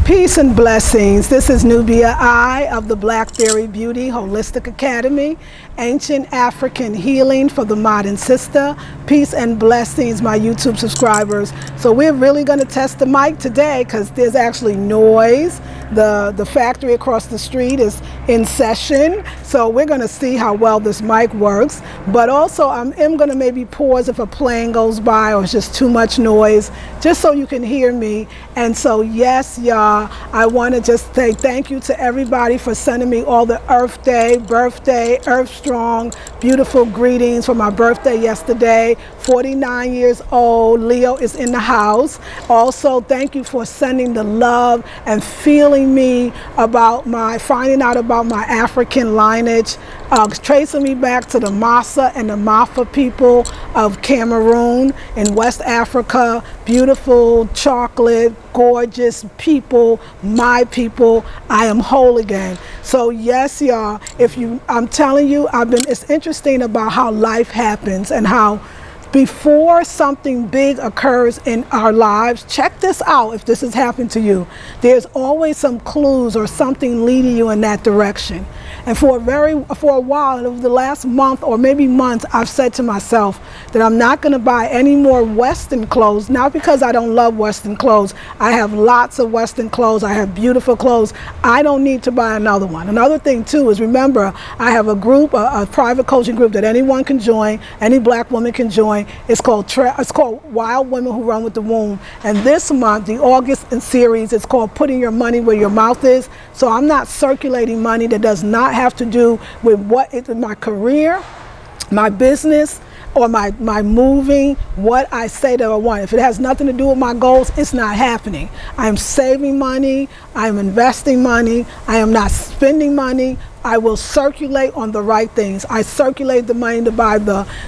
Peace and blessings. This is Nubia I of the Black Theory Beauty Holistic Academy, Ancient African Healing for the Modern Sister. Peace and blessings, my YouTube subscribers. So we're really going to test the mic today because there's actually noise. The factory across the street is in session. So we're going to see how well this mic works. But also I am going to maybe pause if a plane goes by or it's just too much noise, just so you can hear me. And so yes, y'all, I want to just say thank you to everybody for sending me all the Earth Day, birthday, Earth Strong, beautiful greetings for my birthday yesterday. 49 years old. Leo is in the house. Also, thank you for sending the love and feeling me about finding out about my African lineage, tracing me back to the Masa and the Mafa people of Cameroon in West Africa. Beautiful, chocolate, gorgeous people, my people. I am whole again. So yes, y'all, I'm telling you, it's interesting about how life happens and how before something big occurs in our lives, check this out if this has happened to you. There's always some clues or something leading you in that direction. And for a while, over the last month or maybe months, I've said to myself that I'm not going to buy any more Western clothes, not because I don't love Western clothes. I have lots of Western clothes. I have beautiful clothes. I don't need to buy another one. Another thing too is, remember, I have a group, a private coaching group that anyone can join, any black woman can join. It's called Wild Women Who Run with the Womb. And this month, the August series, is called Putting Your Money Where Your Mouth Is. So I'm not circulating money that does not have to do with my career, my business, or my moving, what I say that I want. If it has nothing to do with my goals, it's not happening. I am saving money, I am investing money, I am not spending money. I will circulate on the right things. I circulate the money to buy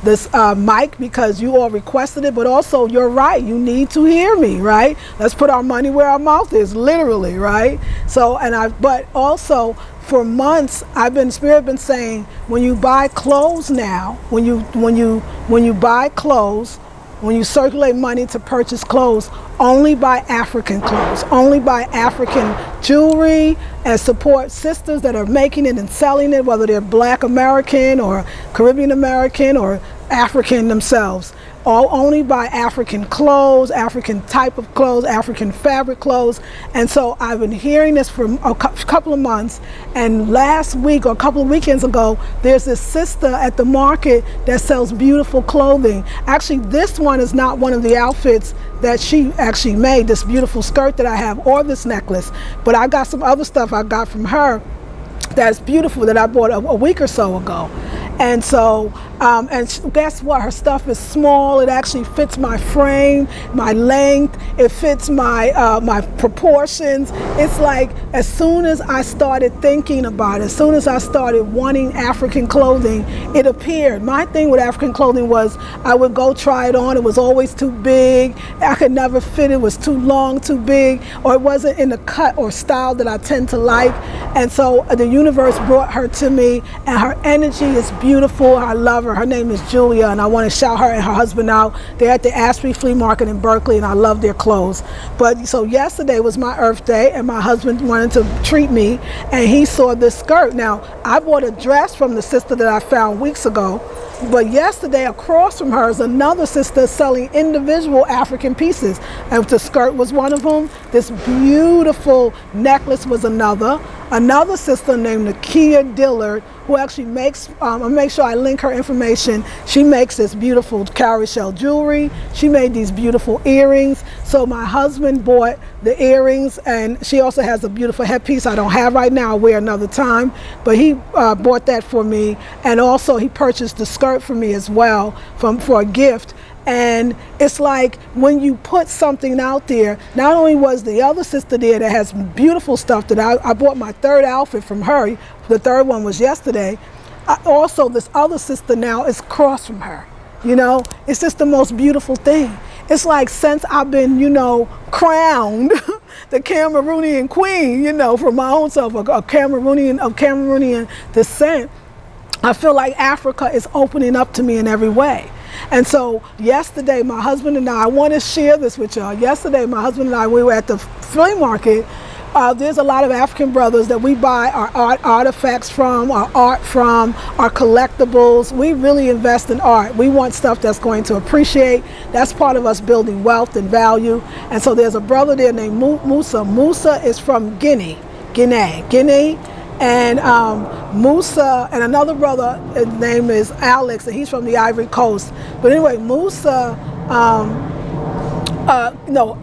this mic because you all requested it, but also you're right, you need to hear me, right? Let's put our money where our mouth is, literally, right? So, but also for months, Spirit been saying, when you buy clothes now, when you buy clothes, when you circulate money to purchase clothes, only buy African clothes, only buy African jewelry, and support sisters that are making it and selling it, whether they're Black American or Caribbean American or African themselves. Only buy African clothes, African type of clothes, African fabric clothes. And so I've been hearing this for a couple of months. And last week or a couple of weekends ago, there's this sister at the market that sells beautiful clothing. Actually, this one is not one of the outfits that she actually made, this beautiful skirt that I have or this necklace. But I got some other stuff I got from her that's beautiful that I bought a week or so ago. And so, guess what? Her stuff is small. It actually fits my frame, my length. It fits my proportions. It's like, as soon as I started thinking about it, as soon as I started wanting African clothing, it appeared. My thing with African clothing was I would go try it on. It was always too big. I could never fit it. It was too long, too big, or it wasn't in the cut or style that I tend to like. And so the universe brought her to me, and her energy is beautiful. I love her. Her name is Julia, and I want to shout her and her husband out. They're at the Ashby Flea Market in Berkeley, and I love their clothes. But so yesterday was my Earth Day, and my husband wanted to treat me, and he saw this skirt. Now, I bought a dress from the sister that I found weeks ago, but yesterday across from her is another sister selling individual African pieces, and the skirt was one of them. This beautiful necklace was another sister named Nakia Dilliard, who actually makes, I'll make sure I link her information. She makes this beautiful cowrie shell jewelry. She made these beautiful earrings. So my husband bought the earrings, and she also has a beautiful headpiece I don't have right now. I'll wear another time. But he bought that for me, and also he purchased the skirt for me as well for a gift. And it's like when you put something out there, not only was the other sister there that has beautiful stuff that I bought my third outfit from her, the third one was yesterday, also this other sister now is across from her. You know, it's just the most beautiful thing. It's like since I've been, crowned the Cameroonian queen, for my own self, a Cameroonian descent, I feel like Africa is opening up to me in every way. And so yesterday, my husband and I want to share this with y'all. Yesterday, my husband and I, we were at the flea market There's a lot of African brothers that we buy our artifacts from, our art from, our collectibles. We really invest in art. We want stuff that's going to appreciate. That's part of us building wealth and value. And so there's a brother there named Musa. Musa is from Guinea. And Musa and another brother, his name is Alex, and he's from the Ivory Coast. But anyway, Musa,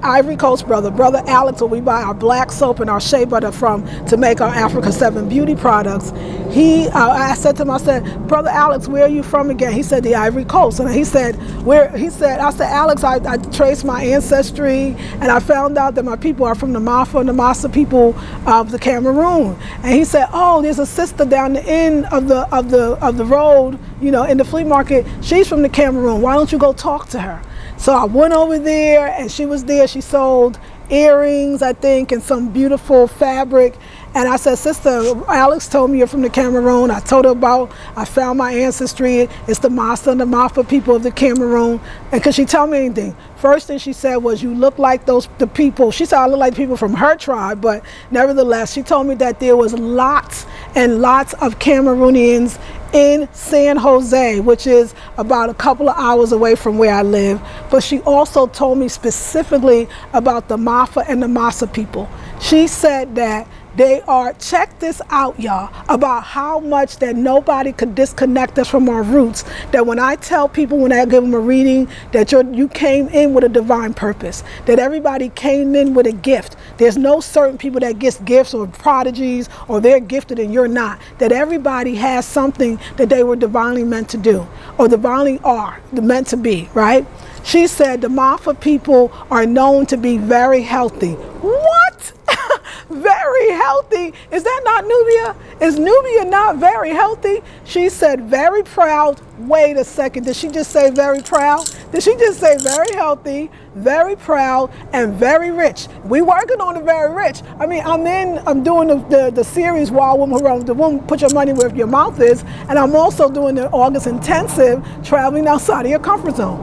Ivory Coast brother Alex, where we buy our black soap and our shea butter from to make our Africa 7 beauty products. I said to him, I said, Brother Alex, where are you from again? He said, the Ivory Coast. And he said, I said, Alex, I traced my ancestry and I found out that my people are from the Mafa and the Masa people of the Cameroon. And he said, oh, there's a sister down the end of the road, in the flea market. She's from the Cameroon. Why don't you go talk to her? So I went over there and she was there. She sold earrings, I think, and some beautiful fabric. And I said, Sister, Alex told me you're from the Cameroon. I told her I found my ancestry. It's the Masa and the Mafa people of the Cameroon. And could she tell me anything? First thing she said was, you look like the people. She said I look like people from her tribe, but nevertheless, she told me that there was lots and lots of Cameroonians in San Jose, which is about a couple of hours away from where I live. But she also told me specifically about the Mafa and the Masa people. She said that they are, check this out, y'all, about how much that nobody could disconnect us from our roots. That when I tell people, when I give them a reading, that you came in with a divine purpose, that everybody came in with a gift. There's no certain people that get gifts or prodigies or they're gifted and you're not. That everybody has something that they were divinely meant to do or divinely are meant to be, right? She said the Mafa people are known to be very healthy. What? Very healthy? Is that not Nubia? Is Nubia not very healthy? She said very proud. Wait a second, did she just say very proud? Did she just say very healthy, very proud, and very rich? We working on the very rich. I mean, I'm doing the series Wild Woman Who Runs the Womb, Put Your Money Where Your Mouth Is, and I'm also doing the August intensive, Traveling Outside of Your Comfort Zone.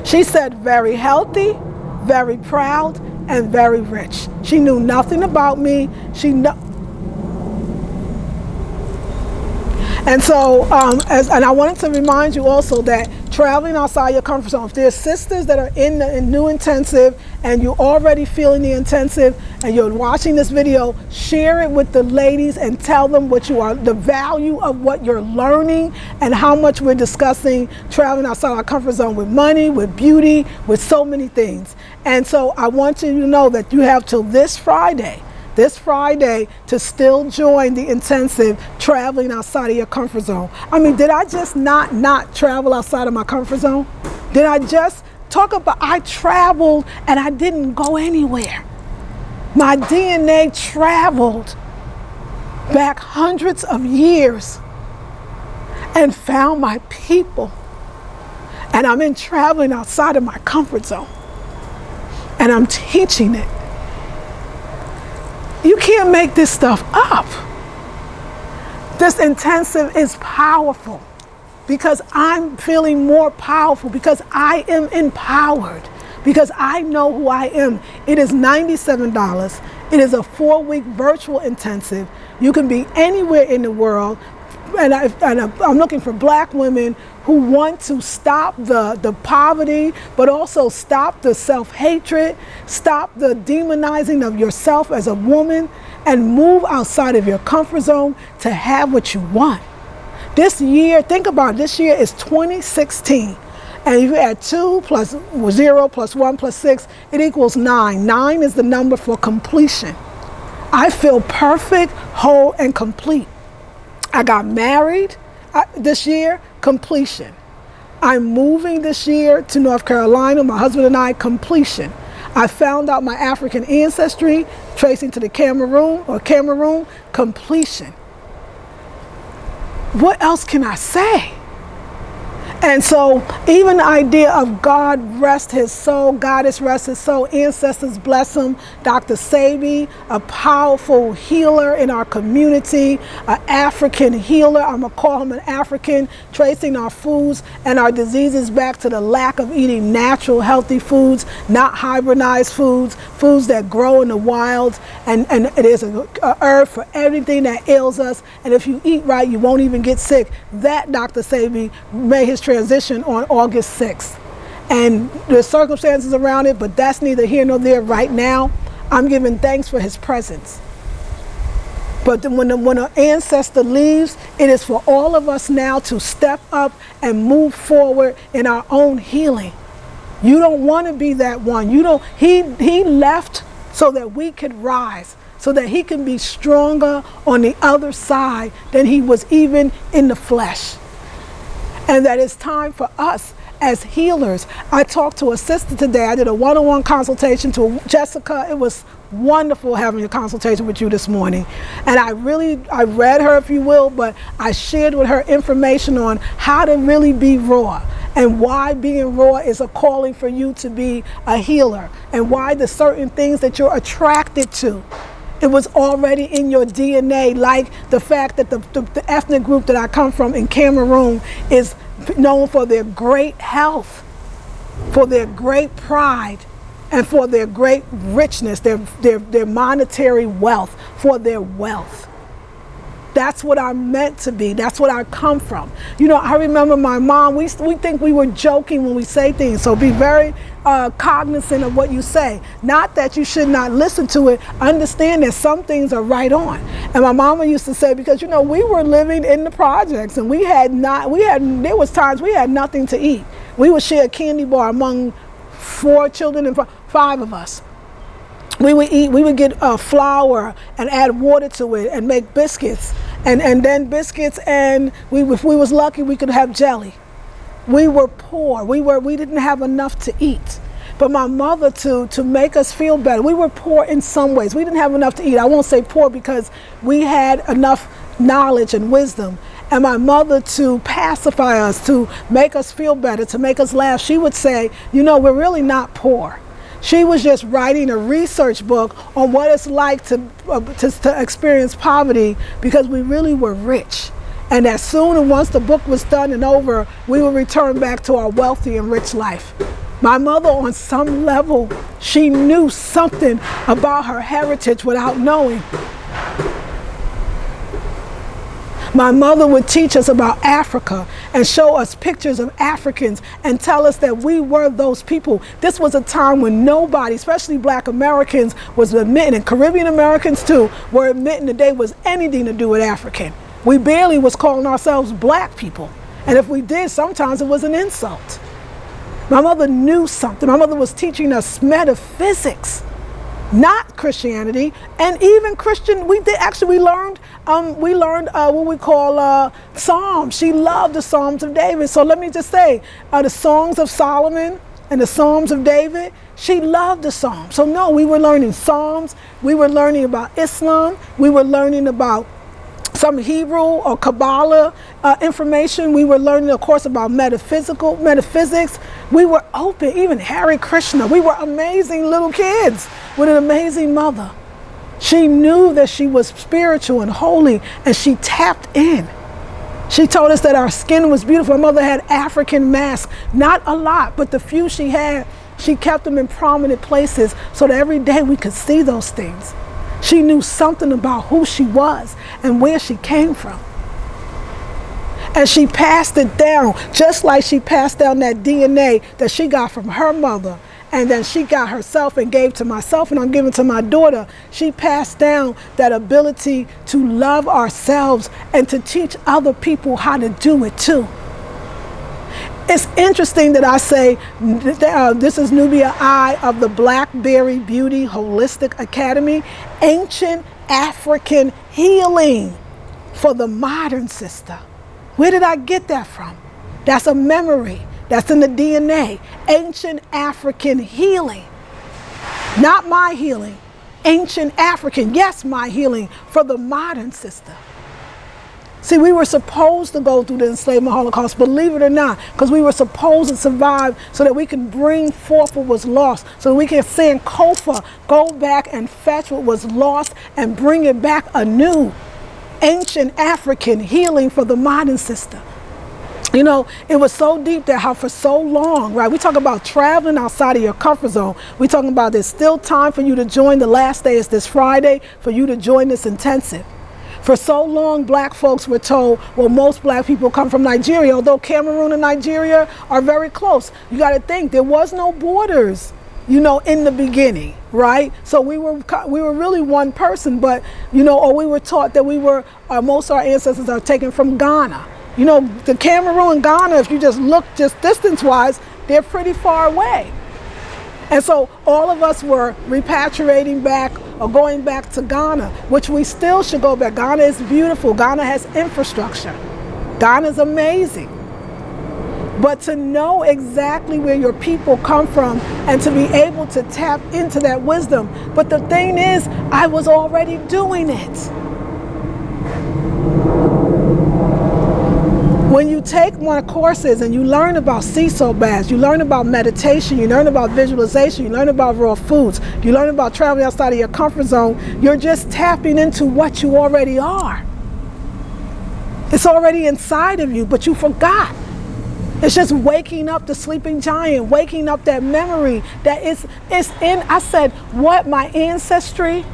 She said very healthy, very proud, and very rich. She knew nothing about me. And so, and I wanted to remind you also that traveling outside your comfort zone, if there's sisters that are in the new intensive and you're already feeling the intensive and you're watching this video, share it with the ladies and tell them what you are, the value of what you're learning and how much we're discussing traveling outside our comfort zone with money, with beauty, with so many things. And so I want you to know that you have till this Friday to still join the intensive traveling outside of your comfort zone. I mean, did I just not travel outside of my comfort zone? Did I just talk about, I traveled and I didn't go anywhere. My DNA traveled back hundreds of years and found my people. And I'm in traveling outside of my comfort zone. And I'm teaching it. You can't make this stuff up. This intensive is powerful because I'm feeling more powerful, because I am empowered, because I know who I am. It is $97. It is a 4-week virtual intensive. You can be anywhere in the world. And I'm looking for black women who want to stop the poverty, but also stop the self-hatred, stop the demonizing of yourself as a woman, and move outside of your comfort zone to have what you want. This year, think about it, this year is 2016. And you add 2 plus 0 plus 1 plus 6, it equals 9. 9 is the number for completion. I feel perfect, whole, and complete. I got married this year, completion. I'm moving this year to North Carolina, my husband and I, completion. I found out my African ancestry, tracing to the Cameroon, completion. What else can I say? And so even the idea of God rest his soul, Goddess rest his soul, ancestors bless him, Dr. Sebi, a powerful healer in our community, an African healer, I'm going to call him an African, tracing our foods and our diseases back to the lack of eating natural, healthy foods, not hybridized foods, foods that grow in the wild, and it is a herb for everything that ails us, and if you eat right, you won't even get sick. That Dr. Sebi made his transition on August 6th. And the circumstances around it, but that's neither here nor there right now. I'm giving thanks for his presence. But when an ancestor leaves, it is for all of us now to step up and move forward in our own healing. You don't want to be that one. He left so that we could rise, so that he can be stronger on the other side than he was even in the flesh. And that it's time for us as healers. I talked to a sister today. I did a one-on-one consultation to Jessica. It was wonderful having a consultation with you this morning. And I read her, if you will, but I shared with her information on how to really be raw and why being raw is a calling for you to be a healer, and why the certain things that you're attracted to. It was already in your DNA, like the fact that the ethnic group that I come from in Cameroon is known for their great health, for their great pride, and for their great richness, their monetary wealth, for their wealth. That's what I'm meant to be. That's what I come from. You know, I remember my mom, we think we were joking when we say things, so be very cognizant of what you say. Not that you should not listen to it. Understand that some things are right on. And my mama used to say, because, you know, we were living in the projects, and there was times we had nothing to eat. We would share a candy bar among 4 children and 5 of us. We would get flour and add water to it and make biscuits, and then biscuits, and if we was lucky, we could have jelly. We were poor. We didn't have enough to eat. But my mother, to make us feel better, we were poor in some ways. We didn't have enough to eat. I won't say poor because we had enough knowledge and wisdom. And my mother, to pacify us, to make us feel better, to make us laugh, she would say, you know, we're really not poor. She was just writing a research book on what it's like to experience poverty, because we really were rich. And as soon as once the book was done and over, we would return back to our wealthy and rich life. My mother, on some level, she knew something about her heritage without knowing. My mother would teach us about Africa and show us pictures of Africans and tell us that we were those people. This was a time when nobody, especially Black Americans, was admitting, and Caribbean Americans too, were admitting that they was anything to do with African. We barely was calling ourselves Black people. And if we did, sometimes it was an insult. My mother knew something. My mother was teaching us metaphysics, not Christianity, and even Christian. We learned what we call Psalms. She loved the Psalms of David. So let me just say, the Songs of Solomon and the Psalms of David, she loved the Psalms. So no, we were learning Psalms. We were learning about Islam. We were learning about some Hebrew or Kabbalah information. We were learning, of course, about metaphysics. We were open, even Hare Krishna. We were amazing little kids with an amazing mother. She knew that she was spiritual and holy, and she tapped in. She told us that our skin was beautiful. My mother had African masks, not a lot, but the few she had, she kept them in prominent places so that every day we could see those things. She knew something about who she was and where she came from. And she passed it down, just like she passed down that DNA that she got from her mother, and then she got herself and gave to myself, and I'm giving to my daughter. She passed down that ability to love ourselves and to teach other people how to do it too. It's interesting that I say this is Nubia I of the Blackberry Beauty Holistic Academy, ancient African healing for the modern sister. Where did I get that from? That's a memory. That's in the DNA. Ancient African healing. Not my healing. Ancient African, yes, my healing for the modern sister. See, we were supposed to go through the enslavement Holocaust, believe it or not, because we were supposed to survive so that we can bring forth what was lost, so that we can send Kofa, go back and fetch what was lost and bring it back anew. Ancient African healing for the modern sister. You know, it was so deep that how for so long, right? We talk about traveling outside of your comfort zone. We talking about there's still time for you to join. The last day is this Friday for you to join this intensive. For so long, black folks were told, well, most black people come from Nigeria, although Cameroon and Nigeria are very close. You got to think, there was no borders, you know, in the beginning, right? So we were really one person, but, you know, or we were taught that most of our ancestors are taken from Ghana. You know, the Cameroon and Ghana, if you just look just distance-wise, they're pretty far away. And so all of us were repatriating back or going back to Ghana, which we still should go back. Ghana is beautiful. Ghana has infrastructure. Ghana is amazing. But to know exactly where your people come from and to be able to tap into that wisdom. But the thing is, I was already doing it. When you take my courses and you learn about sea salt baths, you learn about meditation, you learn about visualization, you learn about raw foods, you learn about traveling outside of your comfort zone, you're just tapping into what you already are. It's already inside of you, but you forgot. It's just waking up the sleeping giant, waking up that memory that it's in, I said, what my ancestry,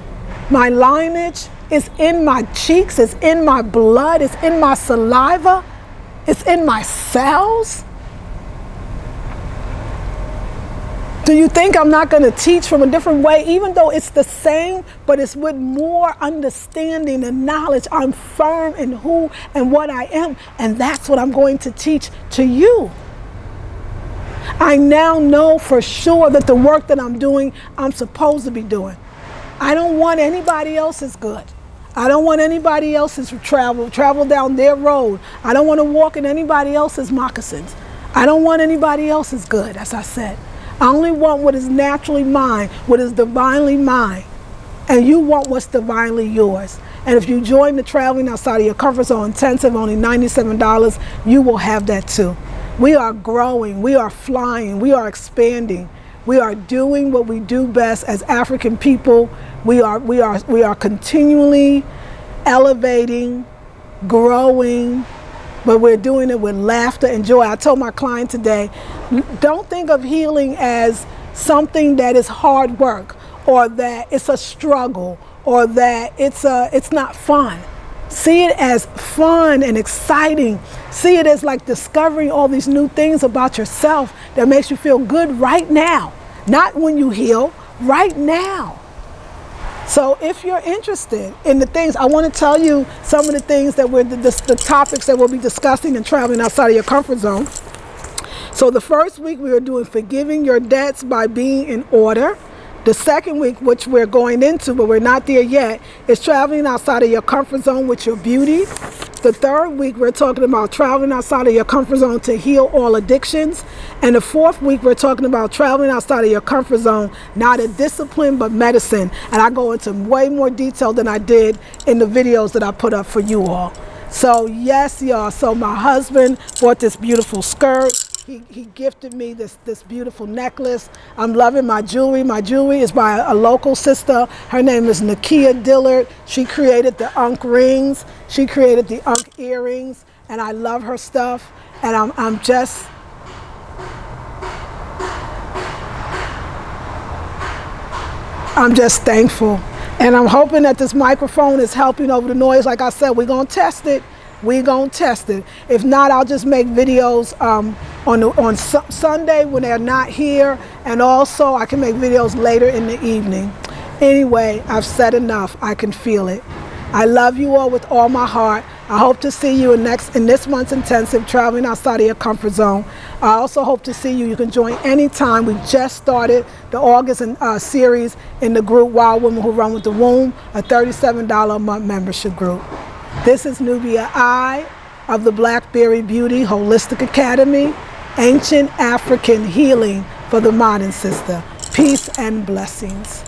my lineage is in my cheeks, it's in my blood, it's in my saliva. It's in my cells. Do you think I'm not going to teach from a different way, even though it's the same, but it's with more understanding and knowledge? I'm firm in who and what I am, and that's what I'm going to teach to you. I now know for sure that the work that I'm doing, I'm supposed to be doing. I don't want anybody else's good. I don't want anybody else's travel down their road. I don't want to walk in anybody else's moccasins. I don't want anybody else's good, as I said. I only want what is naturally mine, what is divinely mine. And you want what's divinely yours. And if you join the Traveling Outside of Your Comfort Zone Intensive, only $97, you will have that too. We are growing, we are flying, we are expanding. We are doing what we do best as African people. We are continually elevating, growing, but we're doing it with laughter and joy. I told my client today, don't think of healing as something that is hard work, or that it's a struggle, or that it's not fun. See it as fun and exciting. See it as like discovering all these new things about yourself that makes you feel good right now. Not when you heal, right now. So if you're interested in the things, I want to tell you some of the things that the topics that we'll be discussing and traveling outside of your comfort zone. So the first week we are doing forgiving your debts by being in order. The second week, which we're going into, but we're not there yet, is traveling outside of your comfort zone with your beauty. The third week, we're talking about traveling outside of your comfort zone to heal all addictions. And the fourth week, we're talking about traveling outside of your comfort zone, not a discipline, but medicine. And I go into way more detail than I did in the videos that I put up for you all. So yes, y'all, so my husband bought this beautiful skirt. He gifted me this beautiful necklace. I'm loving my jewelry. My jewelry is by a local sister. Her name is Nakia Dilliard. She created the Unk rings. She created the Unk earrings. And I love her stuff. And I'm just thankful. And I'm hoping that this microphone is helping over the noise. Like I said, we're going to test it. We're going to test it. If not, I'll just make videos on Sunday when they're not here. And also, I can make videos later in the evening. Anyway, I've said enough. I can feel it. I love you all with all my heart. I hope to see you in this month's intensive, traveling outside of your comfort zone. I also hope to see you. You can join anytime. We just started the August series in the group Wild Women Who Run with the Womb, a $37 a month membership group. This is Nubia I of the Blackberry Beauty Holistic Academy, Ancient African Healing for the Modern Sister. Peace and blessings.